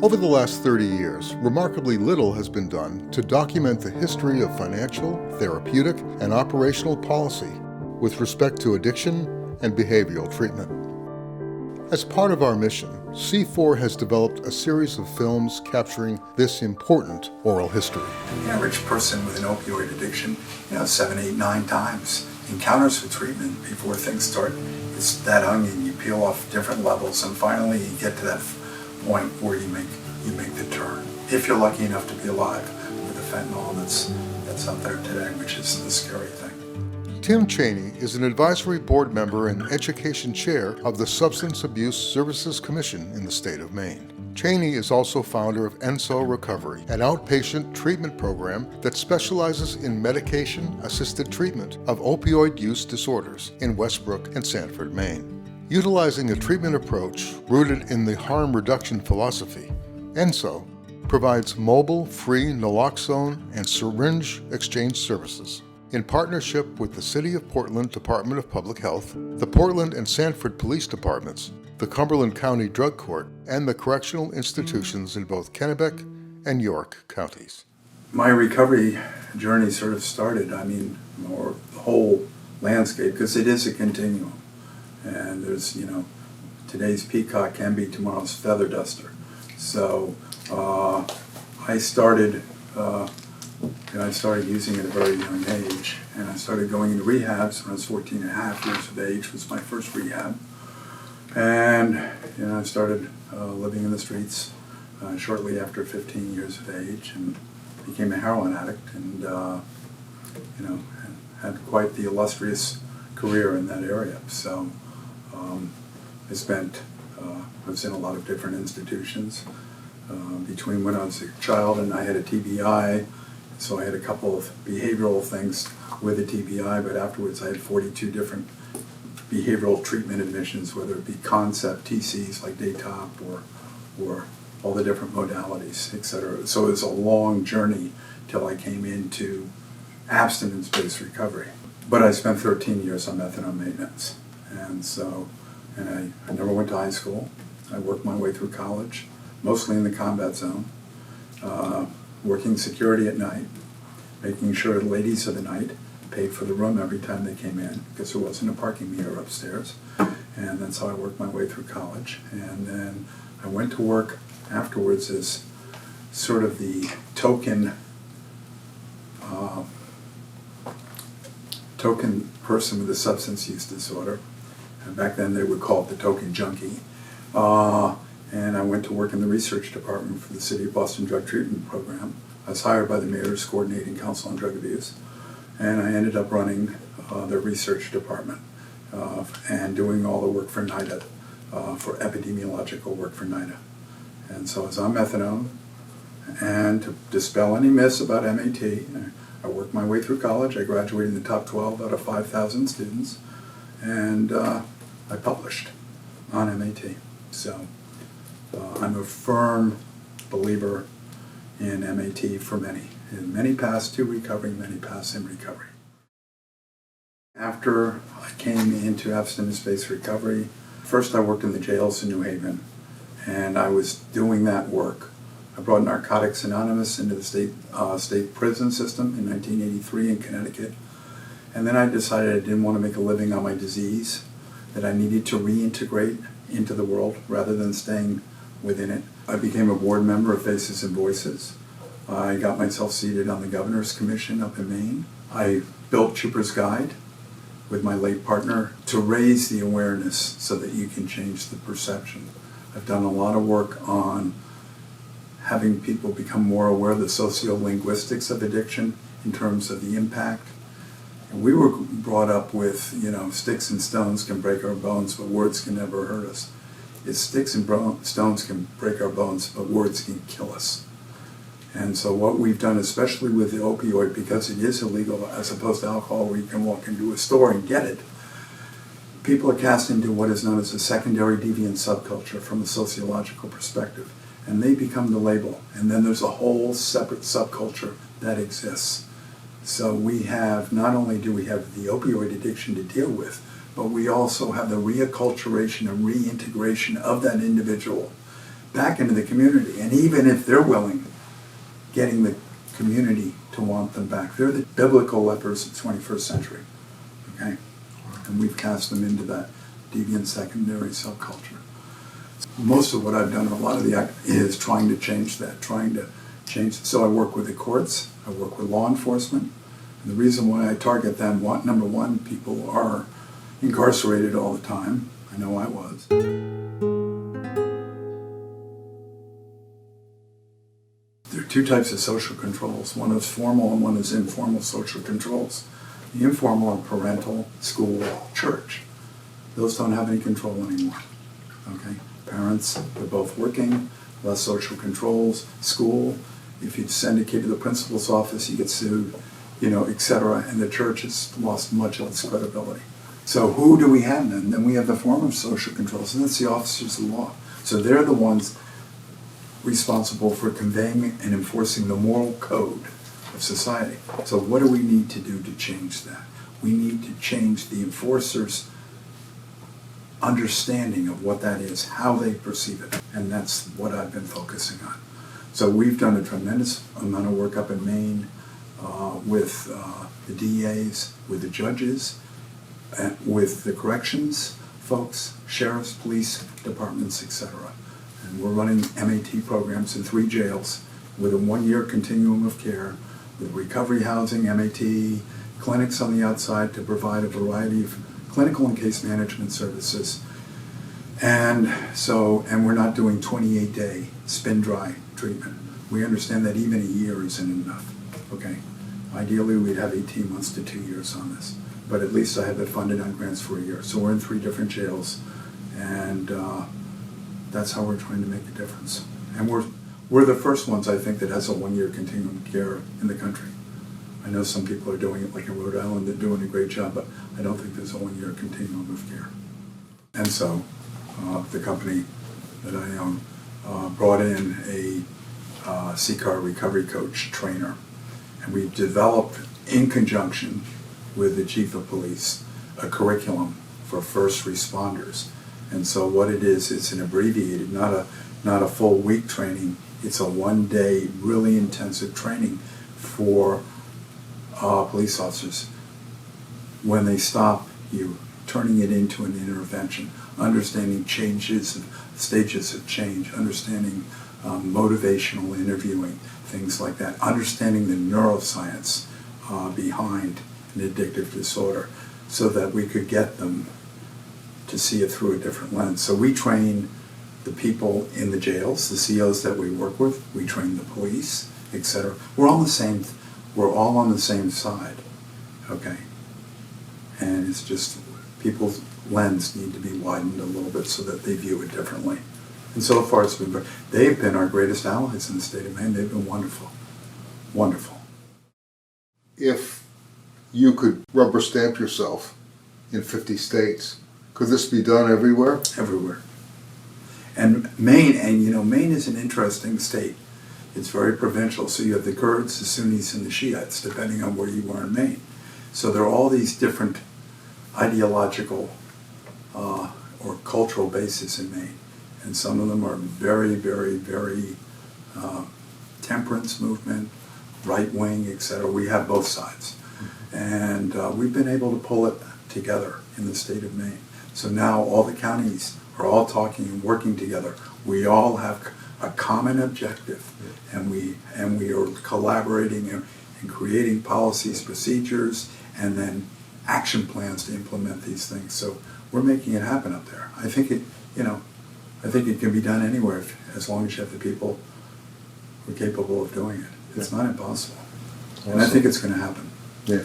Over the last 30 years, remarkably little has been done to document the history of financial, therapeutic, and operational policy with respect to addiction and behavioral treatment. As part of our mission, C4 has developed a series of films capturing this important oral history. The average person with an opioid addiction, 7, 8, 9 times encounters with treatment before things start. It's that onion, you peel off different levels, and finally you get to that point where you make the turn. If you're lucky enough to be alive with the fentanyl that's out there today, which is the scary thing. Tim Chaney is an advisory board member and education chair of the Substance Abuse Services Commission in the state of Maine. Chaney is also founder of ENSO Recovery, an outpatient treatment program that specializes in medication-assisted treatment of opioid use disorders in Westbrook and Sanford, Maine. Utilizing a treatment approach rooted in the harm reduction philosophy, ENSO provides mobile, free naloxone and syringe exchange services. In partnership with the City of Portland Department of Public Health, the Portland and Sanford Police Departments, the Cumberland County Drug Court, and the correctional institutions in both Kennebec and York counties. My recovery journey sort of started, or the whole landscape, because it is a continuum. And there's, today's peacock can be tomorrow's feather duster. So I started using it at a very young age, and I started going into rehabs when I was 14 and a half years of age, was my first rehab. And I started living in the streets shortly after 15 years of age, and became a heroin addict, and had quite the illustrious career in that area. So I was in a lot of different institutions between when I was a child and I had a TBI. So I had a couple of behavioral things with a TBI, but afterwards I had 42 different behavioral treatment admissions, whether it be concept TCs like Daytop or all the different modalities, etc. So it was a long journey till I came into abstinence-based recovery. But I spent 13 years on methadone maintenance, and I never went to high school. I worked my way through college, mostly in the combat zone, working security at night, making sure the ladies of the night paid for the room every time they came in, because there wasn't a parking meter upstairs. And that's how I worked my way through college. And then I went to work afterwards as sort of the token person with a substance use disorder. And back then they would call it the token junkie. And I went to work in the research department for the City of Boston Drug Treatment Program. I was hired by the mayor's coordinating council on drug abuse. And I ended up running their research department and doing all the work for NIDA, for epidemiological work for NIDA. And so I was on methadone. And to dispel any myths about MAT, I worked my way through college. I graduated in the top 12 out of 5,000 students. And I published on MAT. So I'm a firm believer in MAT for many. And many pass to recovery, many pass in recovery. After I came into abstinence-based recovery, first I worked in the jails in New Haven, and I was doing that work. I brought Narcotics Anonymous into the state prison system in 1983 in Connecticut. And then I decided I didn't want to make a living on my disease, that I needed to reintegrate into the world rather than staying within it. I became a board member of Faces and Voices. I got myself seated on the Governor's Commission up in Maine. I built Trooper's Guide with my late partner to raise the awareness so that you can change the perception. I've done a lot of work on having people become more aware of the sociolinguistics of addiction in terms of the impact. And we were brought up with, sticks and stones can break our bones, but words can never hurt us. It's sticks and stones can break our bones, but words can kill us. And so what we've done, especially with the opioid, because it is illegal as opposed to alcohol where you can walk into a store and get it, people are cast into what is known as a secondary deviant subculture from a sociological perspective. And they become the label. And then there's a whole separate subculture that exists. So we have, not only do we have the opioid addiction to deal with, but we also have the reacculturation and reintegration of that individual back into the community. And even if they're willing, getting the community to want them back. They're the biblical lepers of the 21st century. Okay? And we've cast them into that deviant secondary subculture. Most of what I've done, a lot of the act is trying to change that, So I work with the courts, I work with law enforcement, and the reason why I target them, number one, people are incarcerated all the time. I know I was. There are two types of social controls. One is formal and one is informal social controls. The informal are parental, school, church. Those don't have any control anymore. Okay? Parents, they're both working, less social controls. School, if you send a kid to the principal's office, you get sued, etc. And the church has lost much of its credibility. So who do we have then? Then we have the form of social controls, and that's the officers of law. So they're the ones responsible for conveying and enforcing the moral code of society. So what do we need to do to change that? We need to change the enforcers' understanding of what that is, how they perceive it, and that's what I've been focusing on. So we've done a tremendous amount of work up in Maine with the DAs, with the judges, with the corrections folks, sheriffs, police departments, etc. And we're running MAT programs in 3 jails with a 1-year continuum of care, with recovery housing, MAT, clinics on the outside to provide a variety of clinical and case management services. And we're not doing 28-day spin dry treatment. We understand that even a year isn't enough. Okay? Ideally, we'd have 18 months to 2 years on this. But at least I have it funded on grants for a year. So we're in 3 different jails, and that's how we're trying to make a difference. And we're the first ones, I think, that has a 1-year continuum of care in the country. I know some people are doing it, like in Rhode Island, they're doing a great job, but I don't think there's a 1-year continuum of care. And so the company that I own brought in a CCAR recovery coach trainer, and we developed, in conjunction with the chief of police, a curriculum for first responders. And so what it is, it's an abbreviated, not a full week training. It's a 1-day, really intensive training for police officers. When they stop you, turning it into an intervention, understanding changes, stages of change, understanding motivational interviewing, things like that, understanding the neuroscience behind an addictive disorder, so that we could get them to see it through a different lens. So we train the people in the jails, the COs that we work with, we train the police, etc. We're all on the same side, okay? And it's just people's lens need to be widened a little bit so that they view it differently. And so far it's been great. They've been our greatest allies in the state of Maine. They've been wonderful, wonderful. If you could rubber stamp yourself in 50 states, could this be done everywhere? Everywhere. And Maine is an interesting state. It's very provincial. So you have the Kurds, the Sunnis, and the Shiites, depending on where you are in Maine. So there are all these different ideological or cultural bases in Maine. And some of them are very, very, very temperance movement, right-wing, etc. We have both sides. And we've been able to pull it together in the state of Maine. So now all the counties are all talking and working together. We all have a common objective, and we are collaborating and creating policies, procedures, and then action plans to implement these things. So we're making it happen up there. I think it can be done anywhere as long as you have the people who are capable of doing it. It's not impossible. Awesome. And I think it's going to happen. Yeah.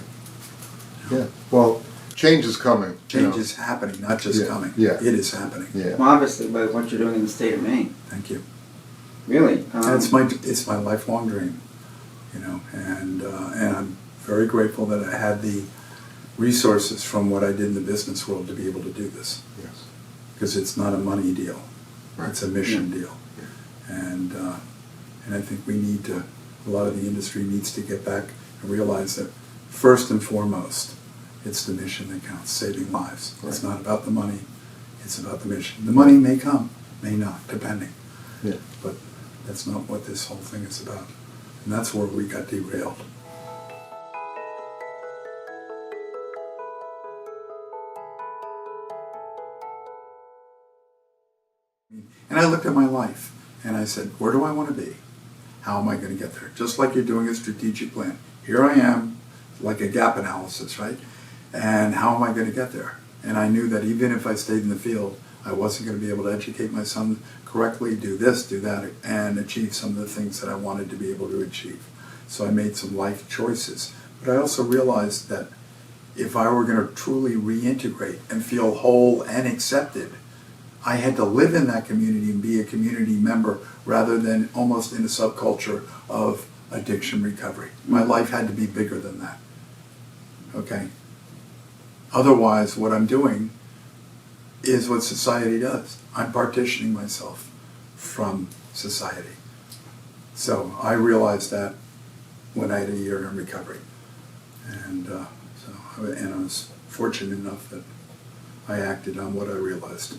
Yeah. Well, change is coming. Change is happening, not just coming. Yeah. It is happening. Yeah. Well, obviously, by what you're doing in the state of Maine. Thank you. Really? And it's my lifelong dream, and I'm very grateful that I had the resources from what I did in the business world to be able to do this. Yes. Because it's not a money deal. Right. It's a mission deal. Yeah. And I think a lot of the industry needs to get back and realize that first and foremost, it's the mission that counts, saving lives. Right. It's not about the money, it's about the mission. The money may come, may not, depending. Yeah. But that's not what this whole thing is about. And that's where we got derailed. And I looked at my life and I said, where do I want to be? How am I going to get there? Just like you're doing a strategic plan. Here I am, like a gap analysis, right? And how am I going to get there? And I knew that even if I stayed in the field, I wasn't going to be able to educate my son correctly, do this, do that, and achieve some of the things that I wanted to be able to achieve. So I made some life choices. But I also realized that if I were going to truly reintegrate and feel whole and accepted, I had to live in that community and be a community member rather than almost in a subculture of addiction recovery. My life had to be bigger than that. Okay? Otherwise, what I'm doing is what society does. I'm partitioning myself from society. So I realized that when I had a year in recovery. And I was fortunate enough that I acted on what I realized.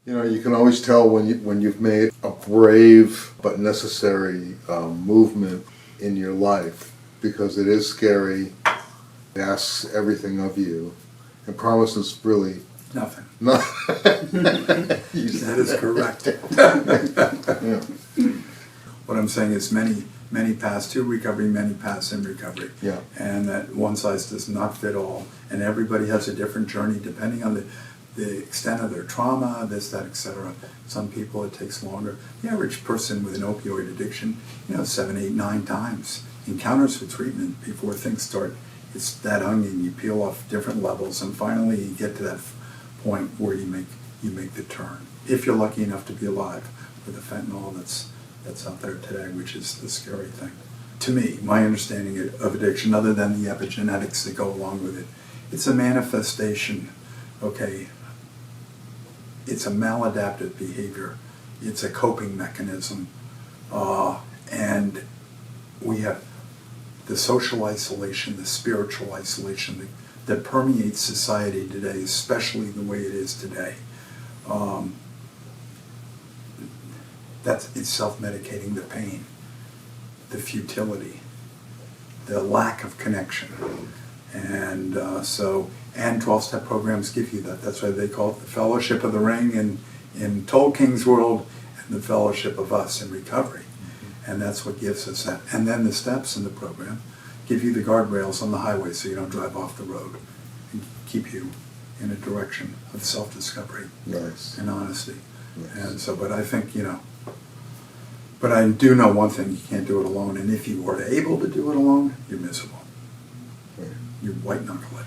You know, you can always tell when you've made a brave but necessary movement in your life, because it is scary. It asks everything of you, and promises really Nothing. nothing. That is correct. Yeah. What I'm saying is many pass to recovery, many pass in recovery. Yeah. And that one size does not fit all. And everybody has a different journey depending on the extent of their trauma, this, that, etc. Some people it takes longer. The average person with an opioid addiction, 7, 8, 9 times encounters for treatment before things start. It's that onion, you peel off different levels, and finally you get to that point where you make the turn. If you're lucky enough to be alive with the fentanyl that's out there today, which is the scary thing. To me, my understanding of addiction, other than the epigenetics that go along with it, it's a manifestation, okay? It's a maladaptive behavior. It's a coping mechanism. And we have the social isolation, the spiritual isolation that permeates society today, especially the way it is today. It's self-medicating the pain, the futility, the lack of connection. And and 12-step programs give you that. That's why they call it the Fellowship of the Ring in Tolkien's world, and the Fellowship of Us in recovery. And that's what gives us that. And then the steps in the program give you the guardrails on the highway so you don't drive off the road, and keep you in a direction of self-discovery. Nice. And honesty. Nice. And so, but I think, but I do know one thing, you can't do it alone. And if you were able to do it alone, you're miserable. Right. You white knuckle it.